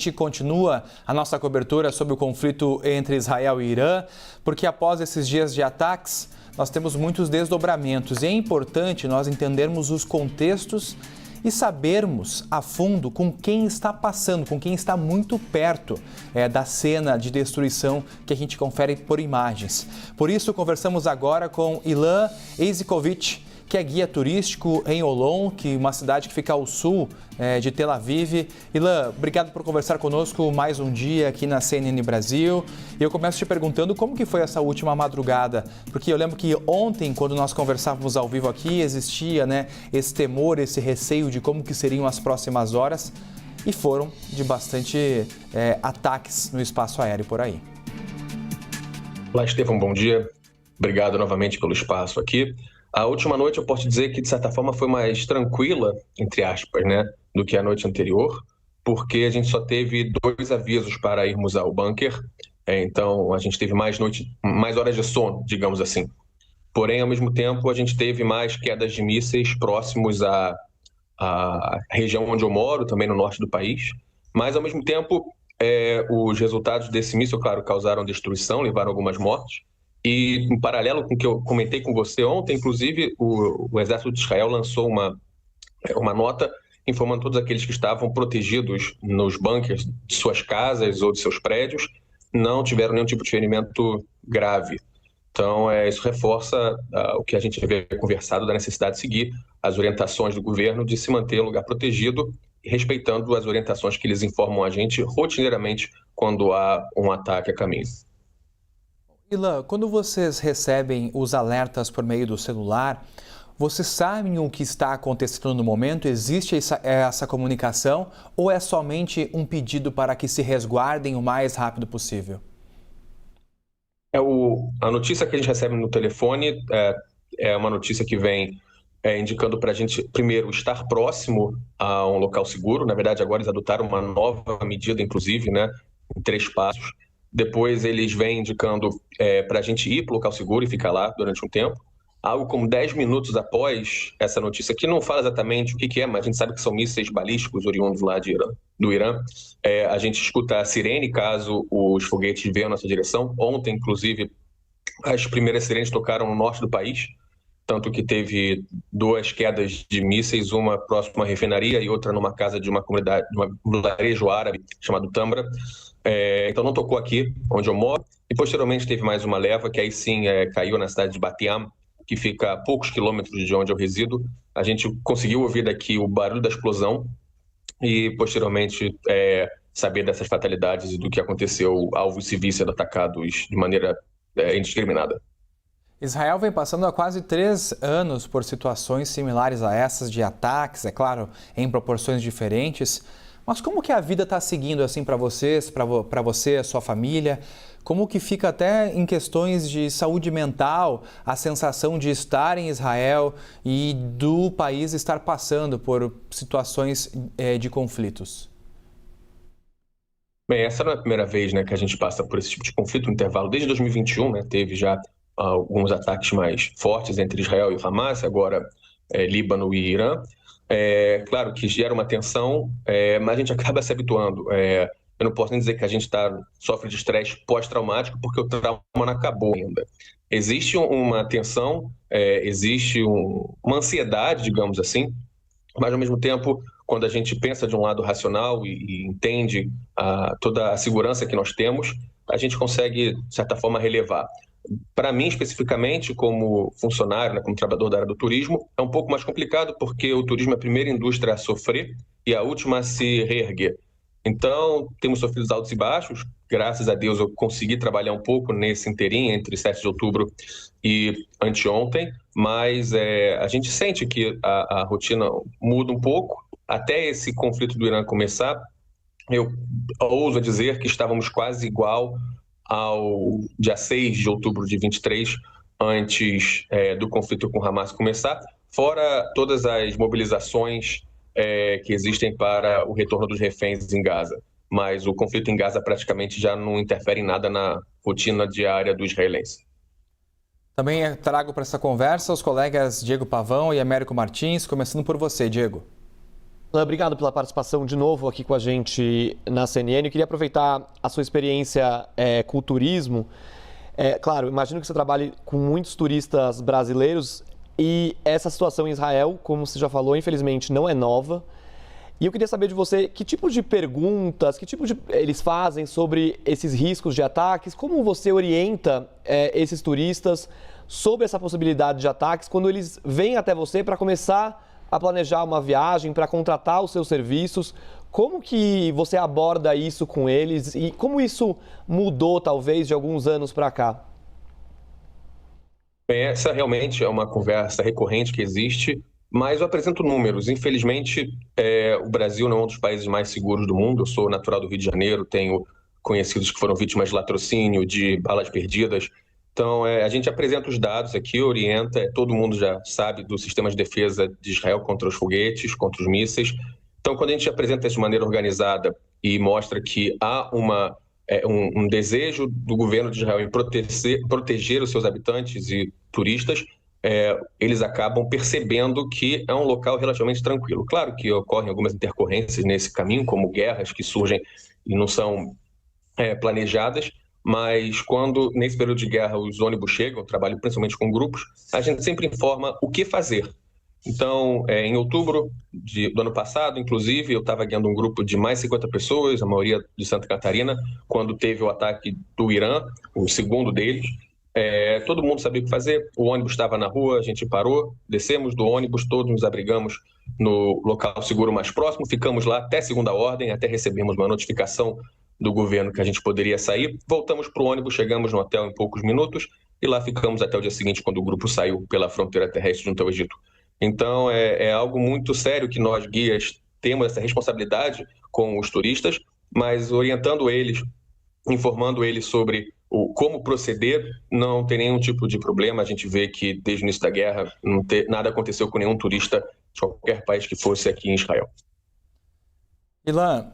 gente continua a nossa cobertura sobre o conflito entre Israel e Irã, porque após esses dias de ataques, nós temos muitos desdobramentos e é importante nós entendermos os contextos e sabermos a fundo com quem está passando, com quem está muito perto da cena de destruição que a gente confere por imagens. Por isso, conversamos agora com Ilan Eizikovic, que é guia turístico em Holon, uma cidade que fica ao sul de Tel Aviv. Ilan, obrigado por conversar conosco mais um dia aqui na CNN Brasil. E eu começo te perguntando como que foi essa última madrugada, porque eu lembro que ontem, quando nós conversávamos ao vivo aqui, existia esse temor, esse receio de como que seriam as próximas horas, e foram de bastante ataques no espaço aéreo por aí. Olá, Estevão, bom dia. Obrigado novamente pelo espaço aqui. A última noite eu posso dizer que, de certa forma, foi mais tranquila, entre aspas, do que a noite anterior, porque a gente só teve 2 avisos para irmos ao bunker, então a gente teve mais horas de sono, digamos assim. Porém, ao mesmo tempo, a gente teve mais quedas de mísseis próximos à região onde eu moro, também no norte do país, mas, ao mesmo tempo, os resultados desse míssil, claro, causaram destruição, levaram algumas mortes. E, em paralelo com o que eu comentei com você ontem, inclusive, o Exército de Israel lançou uma nota informando todos aqueles que estavam protegidos nos bunkers de suas casas ou de seus prédios não tiveram nenhum tipo de ferimento grave. Então, isso reforça o que a gente havia conversado da necessidade de seguir as orientações do governo de se manter em lugar protegido, respeitando as orientações que eles informam a gente rotineiramente quando há um ataque a caminho. Ilan, quando vocês recebem os alertas por meio do celular, vocês sabem o que está acontecendo no momento? Existe essa comunicação ou é somente um pedido para que se resguardem o mais rápido possível? A notícia que a gente recebe no telefone é uma notícia que vem indicando para a gente, primeiro, estar próximo a um local seguro. Na verdade, agora eles adotaram uma nova medida, inclusive, em 3 passos. Depois eles vêm indicando para a gente ir para o local seguro e ficar lá durante um tempo. Algo como 10 minutos após essa notícia, que não fala exatamente o que é, mas a gente sabe que são mísseis balísticos oriundos lá do Irã. A gente escuta a sirene caso os foguetes venham na nossa direção. Ontem, inclusive, as primeiras sirenes tocaram no norte do país, tanto que teve 2 quedas de mísseis, uma próxima à refinaria e outra numa casa de uma comunidade, de um vilarejo árabe chamado Tambra. Então não tocou aqui onde eu moro, e posteriormente teve mais uma leva que aí sim caiu na cidade de Bat Yam, que fica a poucos quilômetros de onde eu resido. A gente conseguiu ouvir daqui o barulho da explosão e posteriormente saber dessas fatalidades e do que aconteceu, alvos civis sendo atacados de maneira indiscriminada. Israel vem passando há quase 3 anos por situações similares a essas de ataques, é claro, em proporções diferentes. Mas como que a vida está seguindo assim para vocês, para você, a sua família? Como que fica até em questões de saúde mental, a sensação de estar em Israel e do país estar passando por situações de conflitos? Bem, essa não é a primeira vez que a gente passa por esse tipo de conflito no intervalo. Desde 2021, teve já alguns ataques mais fortes entre Israel e Hamas, agora Líbano e Irã. Claro que gera uma tensão, mas a gente acaba se habituando. Eu não posso nem dizer que a gente sofre de estresse pós-traumático, porque o trauma não acabou ainda. Existe uma tensão, existe uma ansiedade, digamos assim, mas ao mesmo tempo, quando a gente pensa de um lado racional e entende toda a segurança que nós temos, a gente consegue, de certa forma, relevar. Para mim, especificamente, como funcionário, como trabalhador da área do turismo, é um pouco mais complicado, porque o turismo é a primeira indústria a sofrer e a última a se reerguer. Então, temos sofrido os altos e baixos. Graças a Deus, eu consegui trabalhar um pouco nesse interim, entre 7 de outubro e anteontem, mas a gente sente que a rotina muda um pouco. Até esse conflito do Irã começar, eu ouso dizer que estávamos quase igual ao dia 6 de outubro de 23, antes do conflito com Hamas começar, fora todas as mobilizações que existem para o retorno dos reféns em Gaza. Mas o conflito em Gaza praticamente já não interfere em nada na rotina diária do israelense. Também trago para essa conversa os colegas Diego Pavão e Américo Martins, começando por você, Diego. Obrigado pela participação de novo aqui com a gente na CNN. Eu queria aproveitar a sua experiência com o turismo. Claro, imagino que você trabalhe com muitos turistas brasileiros e essa situação em Israel, como você já falou, infelizmente não é nova. E eu queria saber de você que tipo de perguntas, eles fazem sobre esses riscos de ataques, como você orienta esses turistas sobre essa possibilidade de ataques quando eles vêm até você para começar a planejar uma viagem, para contratar os seus serviços. Como que você aborda isso com eles e como isso mudou, talvez, de alguns anos para cá? Bem, essa realmente é uma conversa recorrente que existe, mas eu apresento números. Infelizmente, o Brasil não é um dos países mais seguros do mundo. Eu sou natural do Rio de Janeiro, tenho conhecidos que foram vítimas de latrocínio, de balas perdidas. Então, a gente apresenta os dados aqui, orienta, todo mundo já sabe do sistema de defesa de Israel contra os foguetes, contra os mísseis. Então, quando a gente apresenta isso de maneira organizada e mostra que há um desejo do governo de Israel em proteger os seus habitantes e turistas, eles acabam percebendo que é um local relativamente tranquilo. Claro que ocorrem algumas intercorrências nesse caminho, como guerras que surgem e não são planejadas, mas quando, nesse período de guerra, os ônibus chegam, trabalho principalmente com grupos, a gente sempre informa o que fazer. Então, em outubro do ano passado, inclusive, eu estava guiando um grupo de mais de 50 pessoas, a maioria de Santa Catarina, quando teve o ataque do Irã, o segundo deles. Todo mundo sabia o que fazer, o ônibus estava na rua, a gente parou, descemos do ônibus, todos nos abrigamos no local seguro mais próximo, ficamos lá até segunda ordem, até recebermos uma notificação do governo que a gente poderia sair, voltamos para o ônibus, chegamos no hotel em poucos minutos e lá ficamos até o dia seguinte, quando o grupo saiu pela fronteira terrestre junto ao Egito. Então, é algo muito sério que nós, guias, temos essa responsabilidade com os turistas, mas orientando eles, informando eles sobre como proceder, não tem nenhum tipo de problema. A gente vê que desde o início da guerra nada aconteceu com nenhum turista de qualquer país que fosse aqui em Israel. Ilan,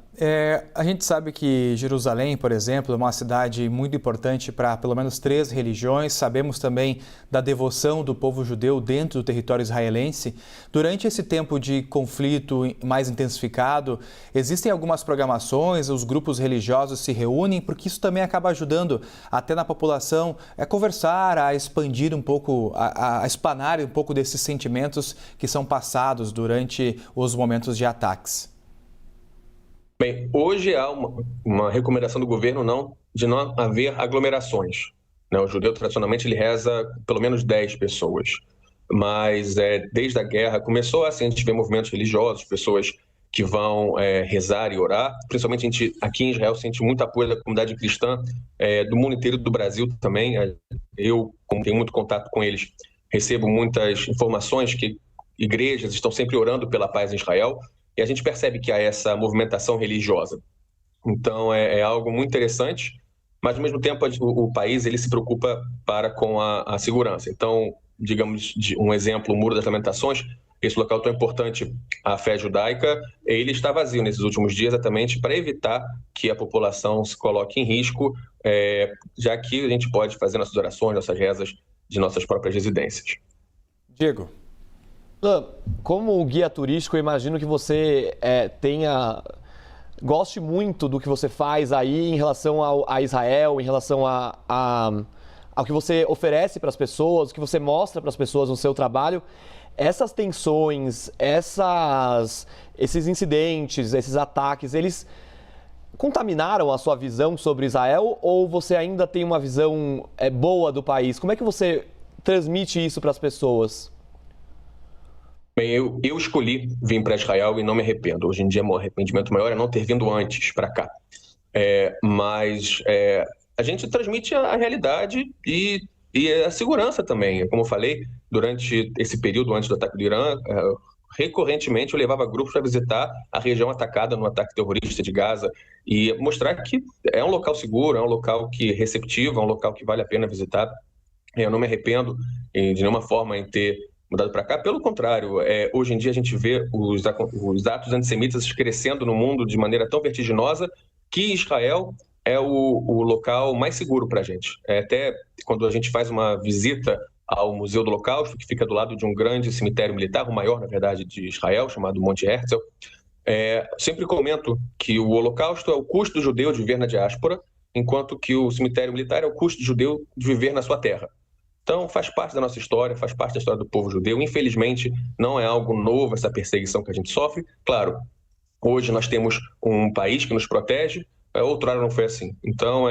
a gente sabe que Jerusalém, por exemplo, é uma cidade muito importante para pelo menos 3 religiões. Sabemos também da devoção do povo judeu dentro do território israelense. Durante esse tempo de conflito mais intensificado, existem algumas programações, os grupos religiosos se reúnem, porque isso também acaba ajudando até na população a conversar, a expandir um pouco, a explanar um pouco desses sentimentos que são passados durante os momentos de ataques. Bem, hoje há uma recomendação do governo de não haver aglomerações. Né? O judeu, tradicionalmente, ele reza pelo menos 10 pessoas. Mas desde a guerra começou assim, a gente vê movimentos religiosos, pessoas que vão rezar e orar. Principalmente a gente, aqui em Israel, sente muito apoio da comunidade cristã, do mundo inteiro, do Brasil também. Eu, como tenho muito contato com eles, recebo muitas informações que igrejas estão sempre orando pela paz em Israel. E a gente percebe que há essa movimentação religiosa. Então, é algo muito interessante, mas, ao mesmo tempo, o país ele se preocupa com a segurança. Então, digamos, um exemplo, o Muro das Lamentações, esse local tão importante à fé judaica, ele está vazio nesses últimos dias, exatamente para evitar que a população se coloque em risco, já que a gente pode fazer nossas orações, nossas rezas de nossas próprias residências. Diego. Como guia turístico, eu imagino que você goste muito do que você faz aí em relação a Israel, em relação ao que você oferece para as pessoas, o que você mostra para as pessoas no seu trabalho. Essas tensões, esses incidentes, esses ataques, eles contaminaram a sua visão sobre Israel ou você ainda tem uma visão boa do país? Como é que você transmite isso para as pessoas? Bem, eu escolhi vir para Israel e não me arrependo. Hoje em dia, meu arrependimento maior é não ter vindo antes para cá. Mas a gente transmite a realidade e a segurança também. Como eu falei, durante esse período antes do ataque do Irã, recorrentemente eu levava grupos para visitar a região atacada no ataque terrorista de Gaza e mostrar que é um local seguro, é um local que é receptivo, é um local que vale a pena visitar. Eu não me arrependo de nenhuma forma em ter mudado para cá. Pelo contrário, hoje em dia a gente vê os atos antissemitas crescendo no mundo de maneira tão vertiginosa que Israel é o local mais seguro para a gente. Até quando a gente faz uma visita ao Museu do Holocausto, que fica do lado de um grande cemitério militar, o maior, na verdade, de Israel, chamado Monte Herzl, Sempre comento que o Holocausto é o custo do judeu de viver na diáspora, enquanto que o cemitério militar é o custo do judeu de viver na sua terra. Então, faz parte da nossa história, faz parte da história do povo judeu. Infelizmente, não é algo novo essa perseguição que a gente sofre. Claro, hoje nós temos um país que nos protege, outrora não foi assim. Então,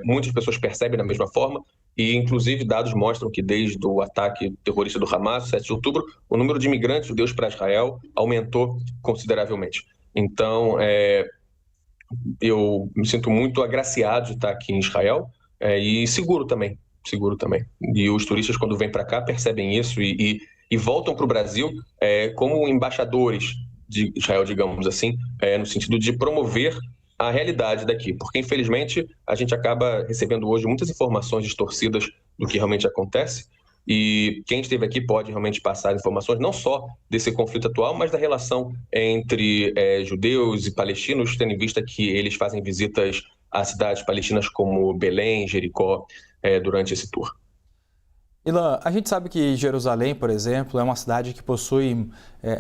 muitas pessoas percebem da mesma forma e, inclusive, dados mostram que desde o ataque terrorista do Hamas, 7 de outubro, o número de imigrantes judeus para Israel aumentou consideravelmente. Então, eu me sinto muito agraciado de estar aqui em Israel e seguro também. E os turistas, quando vêm para cá, percebem isso e voltam para o Brasil como embaixadores de Israel, digamos assim, no sentido de promover a realidade daqui. Porque, infelizmente, a gente acaba recebendo hoje muitas informações distorcidas do que realmente acontece. E quem esteve aqui pode realmente passar informações não só desse conflito atual, mas da relação entre judeus e palestinos, tendo em vista que eles fazem visitas a cidades palestinas como Belém, Jericó, durante esse tour. Ilan, a gente sabe que Jerusalém, por exemplo, é uma cidade que possui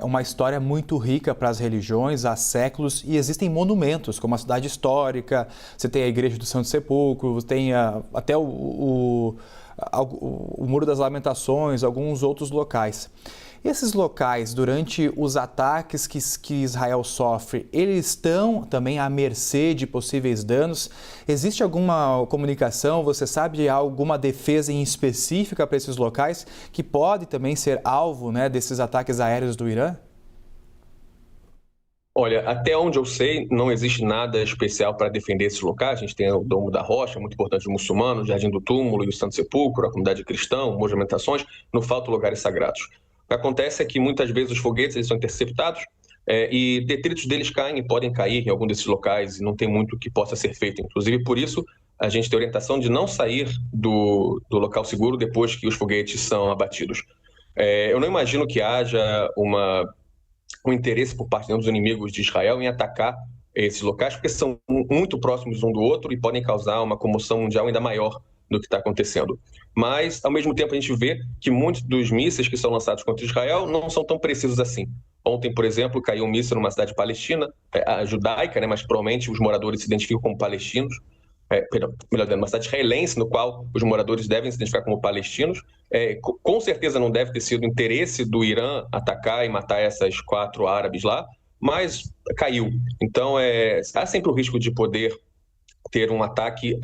uma história muito rica para as religiões há séculos e existem monumentos, como a cidade histórica, você tem a Igreja do Santo Sepulcro, tem até o Muro das Lamentações, alguns outros locais. Esses locais, durante os ataques que Israel sofre, eles estão também à mercê de possíveis danos? Existe alguma comunicação, você sabe de alguma defesa em específica para esses locais que pode também ser alvo, né, desses ataques aéreos do Irã? Olha, até onde eu sei, não existe nada especial para defender esses locais. A gente tem o Domo da Rocha, muito importante dos muçulmanos, o Jardim do Túmulo e o Santo Sepulcro, a comunidade cristã, movimentações, não faltam lugares sagrados. O que acontece é que muitas vezes os foguetes eles são interceptados e detritos deles caem e podem cair em algum desses locais e não tem muito que possa ser feito. Inclusive, por isso, a gente tem orientação de não sair do local seguro depois que os foguetes são abatidos. Eu não imagino que haja um interesse por parte dos inimigos de Israel em atacar esses locais, porque são muito próximos um do outro e podem causar uma comoção mundial ainda maior do que está acontecendo. Mas, ao mesmo tempo, a gente vê que muitos dos mísseis que são lançados contra Israel não são tão precisos assim. Ontem, por exemplo, caiu um míssil numa cidade palestina, a judaica, né, mas provavelmente os moradores se identificam como palestinos, melhor dizendo, uma cidade israelense, no qual os moradores devem se identificar como palestinos. Com certeza não deve ter sido interesse do Irã atacar e matar essas 4 árabes lá, mas caiu. Então, há sempre o risco de poder ter um ataque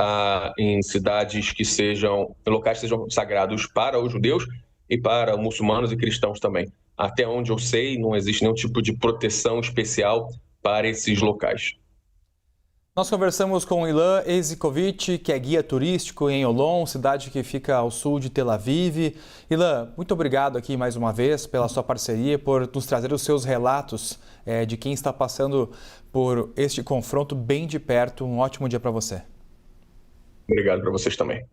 em cidades que sejam, em locais que sejam sagrados para os judeus e para muçulmanos e cristãos também. Até onde eu sei, não existe nenhum tipo de proteção especial para esses locais. Nós conversamos com Ilan Ezikovic, que é guia turístico em Holon, cidade que fica ao sul de Tel Aviv. Ilan, muito obrigado aqui mais uma vez pela sua parceria, por nos trazer os seus relatos de quem está passando por este confronto bem de perto. Um ótimo dia para você. Obrigado para vocês também.